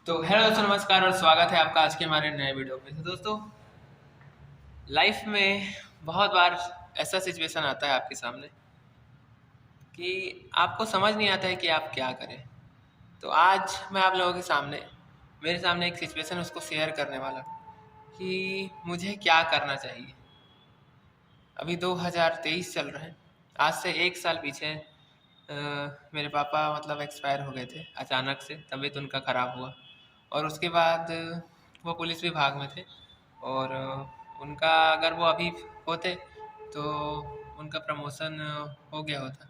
तो हेलो दोस्तों, नमस्कार और स्वागत है आपका आज के हमारे नए वीडियो में। तो दोस्तों, लाइफ में बहुत बार ऐसा सिचुएशन आता है आपके सामने कि आपको समझ नहीं आता है कि आप क्या करें। तो आज मैं आप लोगों के सामने मेरे सामने एक सिचुएशन उसको शेयर करने वाला हूँ कि मुझे क्या करना चाहिए। अभी 2023 चल रहा है। आज से एक साल पीछे मेरे पापा मतलब एक्सपायर हो गए थे अचानक से, तबीयत उनका ख़राब हुआ और उसके बाद वो पुलिस विभाग में थे और उनका अगर वो अभी होते तो उनका प्रमोशन हो गया होता,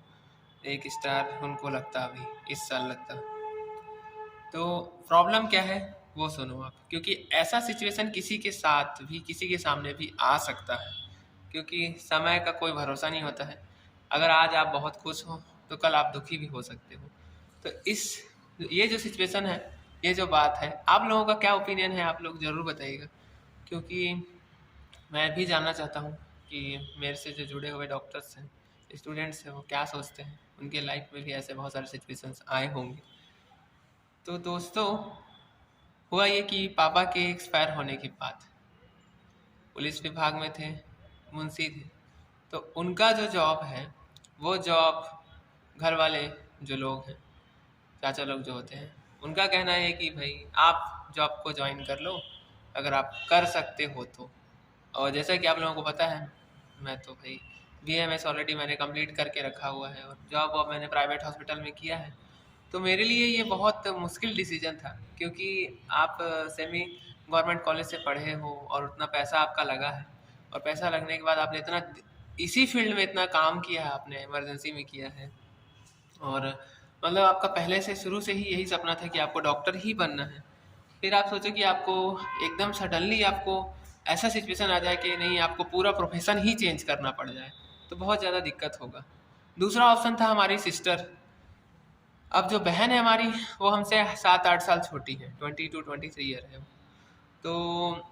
एक स्टार उनको लगता, अभी इस साल लगता। तो प्रॉब्लम क्या है वो सुनो आप, क्योंकि ऐसा सिचुएशन किसी के साथ भी किसी के सामने भी आ सकता है, क्योंकि समय का कोई भरोसा नहीं होता है। अगर आज आप बहुत खुश हो तो कल आप दुखी भी हो सकते हो। तो ये जो सिचुएशन है, ये जो बात है, आप लोगों का क्या ओपिनियन है आप लोग ज़रूर बताइएगा, क्योंकि मैं भी जानना चाहता हूँ कि मेरे से जो जुड़े हुए डॉक्टर्स हैं, स्टूडेंट्स हैं, वो क्या सोचते हैं। उनके लाइफ में भी ऐसे बहुत सारे सिचुएशंस आए होंगे। तो दोस्तों, हुआ ये कि पापा के एक्सपायर होने के बाद पुलिस विभाग में थे, मुंशी थे। तो उनका जो जॉब है वो जॉब, घर वाले जो लोग हैं, चाचा लोग जो होते हैं, उनका कहना है कि भाई आप जॉब को ज्वाइन कर लो अगर आप कर सकते हो तो। और जैसा कि आप लोगों को पता है, मैं तो भाई BAMS ऑलरेडी मैंने कंप्लीट करके रखा हुआ है और जॉब वॉब मैंने प्राइवेट हॉस्पिटल में किया है। तो मेरे लिए ये बहुत मुश्किल डिसीजन था, क्योंकि आप सेमी गवर्नमेंट कॉलेज से पढ़े हो और उतना पैसा आपका लगा है, और पैसा लगने के बाद आपने इतना इसी फील्ड में इतना काम किया है, आपने इमरजेंसी में किया है, और मतलब आपका पहले से शुरू से ही यही सपना था कि आपको डॉक्टर ही बनना है। फिर आप सोचो कि आपको एकदम सडनली आपको ऐसा सिचुएशन आ जाए कि नहीं, आपको पूरा प्रोफेशन ही चेंज करना पड़ जाए, तो बहुत ज़्यादा दिक्कत होगा। दूसरा ऑप्शन था हमारी सिस्टर। अब जो बहन है हमारी, वो हमसे 7-8 साल छोटी है, 22-23 ईयर है। तो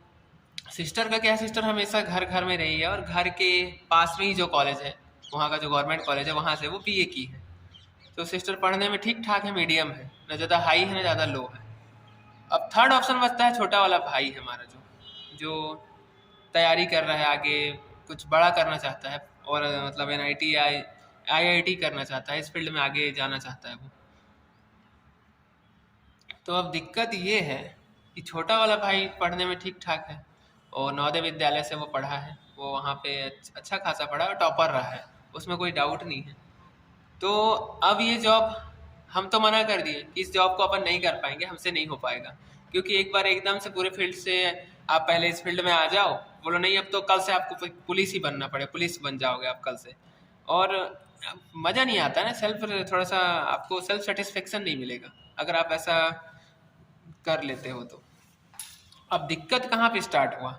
सिस्टर का क्या है, सिस्टर हमेशा घर घर में रही है और घर के पास में ही जो कॉलेज है, वहाँ का जो गवर्नमेंट कॉलेज है, वहाँ से वो BA की है। तो सिस्टर पढ़ने में ठीक ठाक है, मीडियम है, ना ज़्यादा हाई है ना ज़्यादा लो है। अब थर्ड ऑप्शन बचता है छोटा वाला भाई हमारा, जो तैयारी कर रहा है, आगे कुछ बड़ा करना चाहता है और मतलब NIT या IIT करना चाहता है, इस फील्ड में आगे जाना चाहता है वो। तो अब दिक्कत ये है कि छोटा वाला भाई पढ़ने में ठीक ठाक है और नवोदय विद्यालय से वो पढ़ा है, वो वहाँ पे अच्छा खासा पढ़ा और टॉपर रहा है, उसमें कोई डाउट नहीं है। तो अब ये जॉब हम तो मना कर दिए कि इस जॉब को अपन नहीं कर पाएंगे, हमसे नहीं हो पाएगा, क्योंकि एक बार एकदम से पूरे फील्ड से आप पहले इस फील्ड में आ जाओ, बोलो नहीं अब तो कल से आपको पुलिस ही बनना पड़े, पुलिस बन जाओगे आप कल से, और मज़ा नहीं आता ना, थोड़ा सा आपको सेल्फ सेटिस्फेक्शन नहीं मिलेगा अगर आप ऐसा कर लेते हो तो। अब दिक्कत कहाँ पे स्टार्ट हुआ,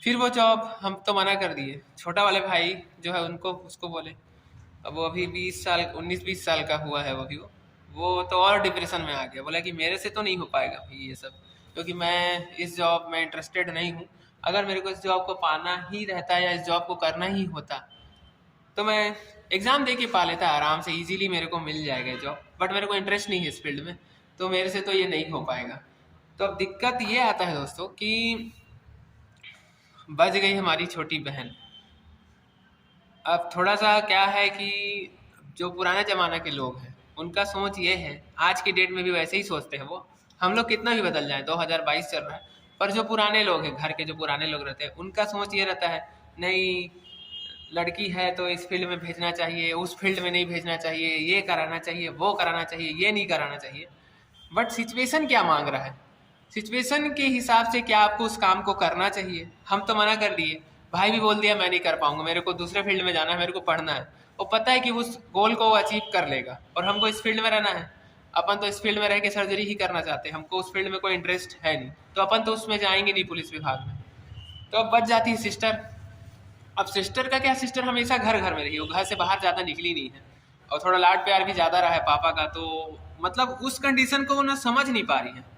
फिर वो जॉब हम तो मना कर दिए। छोटा वाले भाई जो है उनको उसको बोले, अब वो अभी 20 साल 19-20 साल का हुआ है, वो तो और डिप्रेशन में आ गया, बोला कि मेरे से तो नहीं हो पाएगा भाई ये सब, क्योंकि मैं इस जॉब में इंटरेस्टेड नहीं हूँ। अगर मेरे को इस जॉब को पाना ही रहता या इस जॉब को करना ही होता तो मैं एग्ज़ाम दे के पा लेता आराम से, इजीली मेरे को मिल जाएगा जॉब, बट मेरे को इंटरेस्ट नहीं है इस फील्ड में, तो मेरे से तो ये नहीं हो पाएगा। तो अब दिक्कत ये आता है दोस्तों कि बच गई हमारी छोटी बहन। अब थोड़ा सा क्या है कि जो पुराने ज़माना के लोग हैं उनका सोच ये है, आज की डेट में भी वैसे ही सोचते हैं वो, हम लोग कितना भी बदल जाए, 2022 चल रहा है, पर जो पुराने लोग हैं, घर के जो पुराने लोग रहते हैं, उनका सोच ये रहता है, नहीं लड़की है तो इस फील्ड में भेजना चाहिए, उस फील्ड में नहीं भेजना चाहिए, ये कराना चाहिए, वो कराना चाहिए, ये नहीं कराना चाहिए। बट सिचुएशन क्या मांग रहा है, सिचुएशन के हिसाब से क्या आपको उस काम को करना चाहिए। हम तो मना कर दिए, भाई भी बोल दिया मैं नहीं कर पाऊंगा, मेरे को दूसरे फील्ड में जाना है, मेरे को पढ़ना है। वो पता है कि उस गोल को वो अचीव कर लेगा, और हमको इस फील्ड में रहना है। अपन तो इस फील्ड में रह के सर्जरी ही करना चाहते हैं, हमको उस फील्ड में कोई इंटरेस्ट है नहीं, तो अपन तो उसमें जाएंगे नहीं पुलिस विभाग में। तो अब बच जाती है सिस्टर। अब सिस्टर का क्या, सिस्टर हमेशा घर घर में रही, वो घर से बाहर ज़्यादा निकली नहीं है, और थोड़ा लाड प्यार भी ज़्यादा रहा है पापा का, तो मतलब उस कंडीशन को वो ना समझ नहीं पा रही है।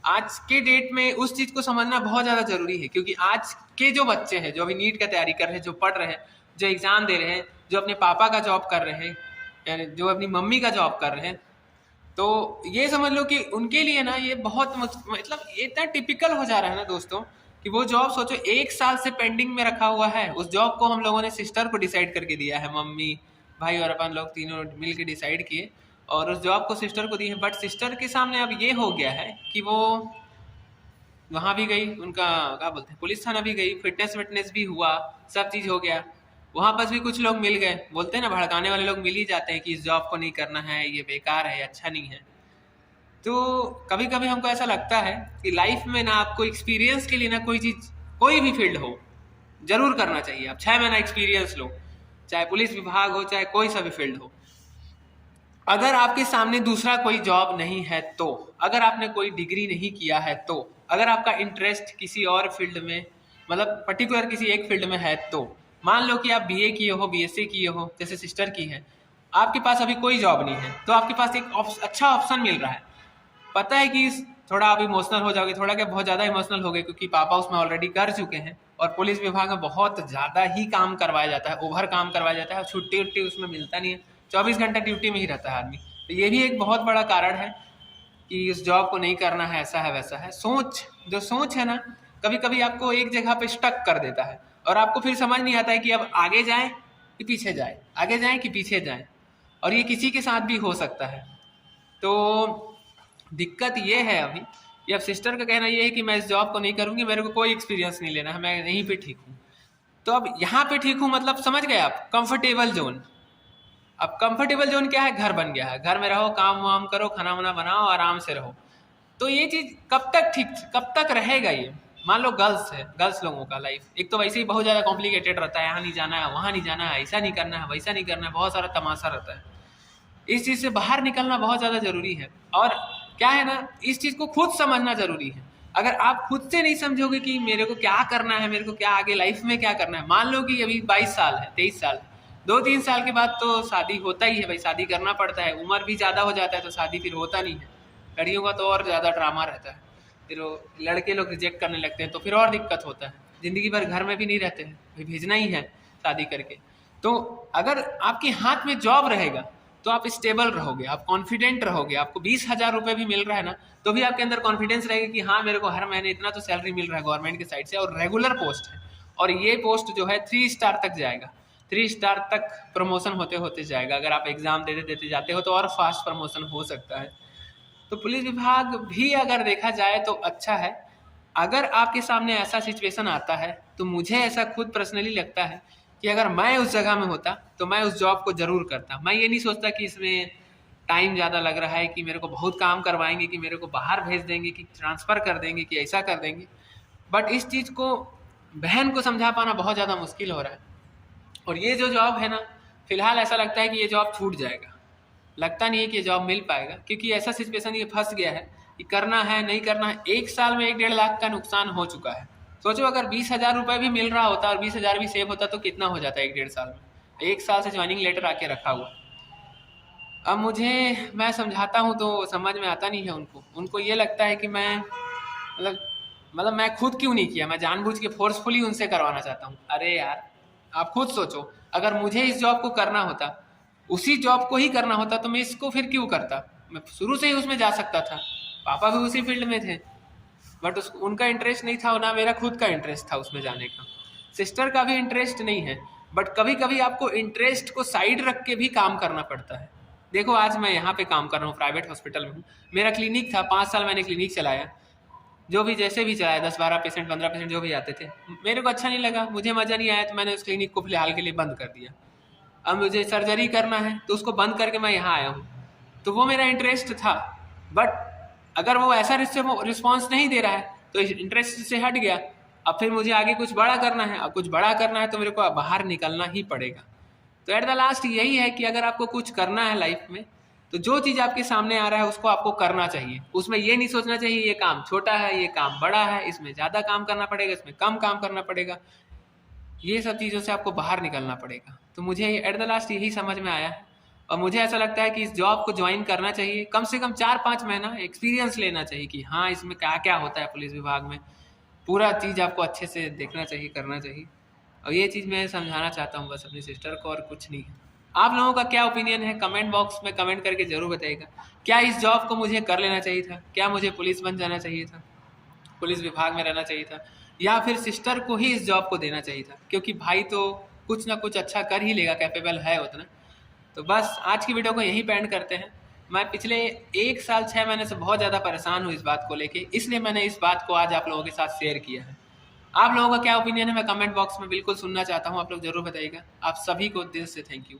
आज के डेट में उस चीज़ को समझना बहुत ज़्यादा ज़रूरी है, क्योंकि आज के जो बच्चे हैं, जो अभी नीट का तैयारी कर रहे हैं, जो पढ़ रहे हैं, जो एग्ज़ाम दे रहे हैं, जो अपने पापा का जॉब कर रहे हैं, यानी जो अपनी मम्मी का जॉब कर रहे हैं, तो ये समझ लो कि उनके लिए ना ये बहुत मतलब ये इतना टिपिकल हो जा रहा है ना दोस्तों, कि वो जॉब सोचो 1 साल से पेंडिंग में रखा हुआ है। उस जॉब को हम लोगों ने सिस्टर को डिसाइड करके दिया है, मम्मी भाई और अपन लोग तीनों मिल के डिसाइड किए और उस जॉब को सिस्टर को दी है। बट सिस्टर के सामने अब ये हो गया है कि वो वहाँ भी गई, उनका क्या बोलते हैं, पुलिस थाना भी गई, फिटनेस विटनेस भी हुआ, सब चीज़ हो गया। वहाँ पर भी कुछ लोग मिल गए, बोलते हैं ना भड़काने वाले लोग मिल ही जाते हैं कि इस जॉब को नहीं करना है, ये बेकार है, अच्छा नहीं है। तो कभी कभी हमको ऐसा लगता है कि लाइफ में ना आपको एक्सपीरियंस के लिए ना कोई चीज़, कोई भी फील्ड हो, जरूर करना चाहिए। आप 6 महीना एक्सपीरियंस लो, चाहे पुलिस विभाग हो, चाहे कोई सा भी फील्ड हो। अगर आपके सामने दूसरा कोई जॉब नहीं है तो, अगर आपने कोई डिग्री नहीं किया है तो, अगर आपका इंटरेस्ट किसी और फील्ड में, मतलब पर्टिकुलर किसी एक फील्ड में है तो, मान लो कि आप बीए किए हो, बीएससी किए हो, जैसे सिस्टर की है, आपके पास अभी कोई जॉब नहीं है, तो आपके पास एक अच्छा ऑप्शन मिल रहा है। पता है कि थोड़ा आप इमोशनल हो जाओगे, थोड़ा क्या बहुत ज़्यादा इमोशनल हो गए, क्योंकि पापा उसमें ऑलरेडी कर चुके हैं और पुलिस विभाग में बहुत ज़्यादा ही काम करवाया जाता है, ओवर काम करवाया जाता है, छुट्टी उट्टी उसमें मिलता नहीं है, 24 घंटा ड्यूटी में ही रहता है आदमी। तो ये भी एक बहुत बड़ा कारण है कि उस जॉब को नहीं करना है, ऐसा है वैसा है। जो सोच है ना, कभी कभी आपको एक जगह पे स्टक कर देता है और आपको फिर समझ नहीं आता है कि अब आगे जाए कि पीछे जाए, आगे जाए कि पीछे जाए। और ये किसी के साथ भी हो सकता है। तो दिक्कत ये है अभी कि अब सिस्टर का कहना ये है कि मैं इस जॉब को नहीं करूँगी, मेरे को कोई एक्सपीरियंस नहीं लेना है, मैं यहीं पे ठीक हूँ। तो अब यहाँ पे ठीक हूँ मतलब समझ गए आप, कंफर्टेबल जोन। अब कंफर्टेबल जोन क्या है? घर बन गया है, घर में रहो, काम वाम करो, खाना वाना बनाओ, आराम से रहो। तो ये चीज़ कब तक ठीक, कब तक रहेगा ये? मान लो गर्ल्स है, गर्ल्स लोगों का लाइफ एक तो वैसे ही बहुत ज़्यादा कॉम्प्लिकेटेड रहता है, यहाँ नहीं जाना है, वहाँ नहीं जाना है, ऐसा नहीं करना है, वैसा नहीं करना है, बहुत सारा तमाशा रहता है। इस चीज़ से बाहर निकलना बहुत ज़्यादा ज़रूरी है। और क्या है ना, इस चीज़ को खुद समझना ज़रूरी है। अगर आप खुद से नहीं समझोगे कि मेरे को क्या करना है, मेरे को क्या आगे लाइफ में क्या करना है, मान लो कि अभी 22 साल है, 23 साल है, 2-3 साल के बाद तो शादी होता ही है भाई, शादी करना पड़ता है, उम्र भी ज़्यादा हो जाता है तो शादी फिर होता नहीं है। लड़कियों का तो और ज़्यादा ड्रामा रहता है, फिर वो लड़के लोग रिजेक्ट करने लगते हैं तो फिर और दिक्कत होता है, ज़िंदगी भर घर में भी नहीं रहते हैं, भाई भेजना ही है शादी करके। तो अगर आपके हाथ में जॉब रहेगा तो आप स्टेबल रहोगे, आप कॉन्फिडेंट रहोगे। आपको 20,000 रुपये भी मिल रहा है ना, तो भी आपके अंदर कॉन्फिडेंस रहेगा कि हाँ मेरे को हर महीने इतना तो सैलरी मिल रहा है गवर्नमेंट की साइड से, और रेगुलर पोस्ट है, और ये पोस्ट जो है 3 स्टार तक जाएगा, 3 स्टार तक प्रमोशन होते होते जाएगा। अगर आप एग्जाम देते देते जाते हो तो और फास्ट प्रमोशन हो सकता है। तो पुलिस विभाग भी अगर देखा जाए तो अच्छा है। अगर आपके सामने ऐसा सिचुएशन आता है तो मुझे ऐसा खुद पर्सनली लगता है कि अगर मैं उस जगह में होता तो मैं उस जॉब को ज़रूर करता। मैं ये नहीं सोचता कि इसमें टाइम ज़्यादा लग रहा है, कि मेरे को बहुत काम करवाएंगे, कि मेरे को बाहर भेज देंगे, कि ट्रांसफ़र कर देंगे, कि ऐसा कर देंगे। बट इस चीज़ को बहन को समझा पाना बहुत ज़्यादा मुश्किल हो रहा है। और ये जो जॉब है ना, फ़िलहाल ऐसा लगता है कि ये जॉब छूट जाएगा, लगता नहीं है कि ये जॉब मिल पाएगा, क्योंकि ऐसा सिचुएशन ये फंस गया है कि करना है नहीं करना है। 1 साल में 1-1.5 लाख का नुकसान हो चुका है। सोचो अगर 20,000 रुपये भी मिल रहा होता और 20,000 भी सेव होता तो कितना हो जाता 1-1.5 साल में। 1 साल से ज्वाइनिंग लेटर आके रखा हुआ। अब मैं समझाता हूँ तो समझ में आता नहीं है उनको ये लगता है कि मैं मतलब मैं खुद क्यों नहीं किया, मैं जानबूझ के फोर्सफुली उनसे करवाना चाहता हूँ। अरे यार आप खुद सोचो, अगर मुझे इस जॉब को करना होता, उसी जॉब को ही करना होता, तो मैं इसको फिर क्यों करता? मैं शुरू से ही उसमें जा सकता था, पापा भी उसी फील्ड में थे, बट उनका इंटरेस्ट नहीं था, ना मेरा खुद का इंटरेस्ट था उसमें जाने का। सिस्टर का भी इंटरेस्ट नहीं है, बट कभी कभी आपको इंटरेस्ट को साइड रख के भी काम करना पड़ता है। देखो आज मैं यहाँ पे काम कर रहा हूँ, प्राइवेट हॉस्पिटल में हूँ, मेरा क्लिनिक था, 5 साल मैंने क्लिनिक चलाया, जो भी जैसे भी चलाया, 10-12 पेशेंट 15 पेशेंट जो भी आते थे, मेरे को अच्छा नहीं लगा, मुझे मज़ा नहीं आया, तो मैंने उस क्लिनिक को फिलहाल के लिए बंद कर दिया। अब मुझे सर्जरी करना है तो उसको बंद करके मैं यहाँ आया हूँ। तो वो मेरा इंटरेस्ट था, बट अगर वो ऐसा रिस्पॉन्स नहीं दे रहा है तो इंटरेस्ट से हट गया। अब फिर मुझे आगे कुछ बड़ा करना है, अब कुछ बड़ा करना है तो मेरे को बाहर निकलना ही पड़ेगा। तो एट द लास्ट यही है कि अगर आपको कुछ करना है लाइफ में, तो जो चीज़ आपके सामने आ रहा है उसको आपको करना चाहिए। उसमें ये नहीं सोचना चाहिए ये काम छोटा है, ये काम बड़ा है, इसमें ज़्यादा काम करना पड़ेगा, इसमें कम काम करना पड़ेगा। ये सब चीज़ों से आपको बाहर निकलना पड़ेगा। तो मुझे एट द लास्ट यही समझ में आया है, और मुझे ऐसा लगता है कि इस जॉब को ज्वाइन करना चाहिए, कम से कम 4-5 महीना एक्सपीरियंस लेना चाहिए कि हाँ इसमें क्या क्या होता है पुलिस विभाग में, पूरा चीज़ आपको अच्छे से देखना चाहिए, करना चाहिए। और ये चीज़ मैं समझाना चाहता हूँ बस अपनी सिस्टर को, और कुछ नहीं है। आप लोगों का क्या ओपिनियन है कमेंट बॉक्स में कमेंट करके ज़रूर बताइएगा। क्या इस जॉब को मुझे कर लेना चाहिए था? क्या मुझे पुलिस बन जाना चाहिए था, पुलिस विभाग में रहना चाहिए था, या फिर सिस्टर को ही इस जॉब को देना चाहिए था? क्योंकि भाई तो कुछ ना कुछ अच्छा कर ही लेगा, कैपेबल है उतना। तो बस आज की वीडियो को यहीं पे एंड करते हैं। मैं पिछले 1 साल 6 महीने से बहुत ज़्यादा परेशान हूँ इस बात को लेके, इसलिए मैंने इस बात को आज आप लोगों के साथ शेयर किया है। आप लोगों का क्या ओपिनियन है मैं कमेंट बॉक्स में बिल्कुल सुनना चाहता हूँ, आप लोग ज़रूर बताइएगा। आप सभी को दिल से थैंक यू।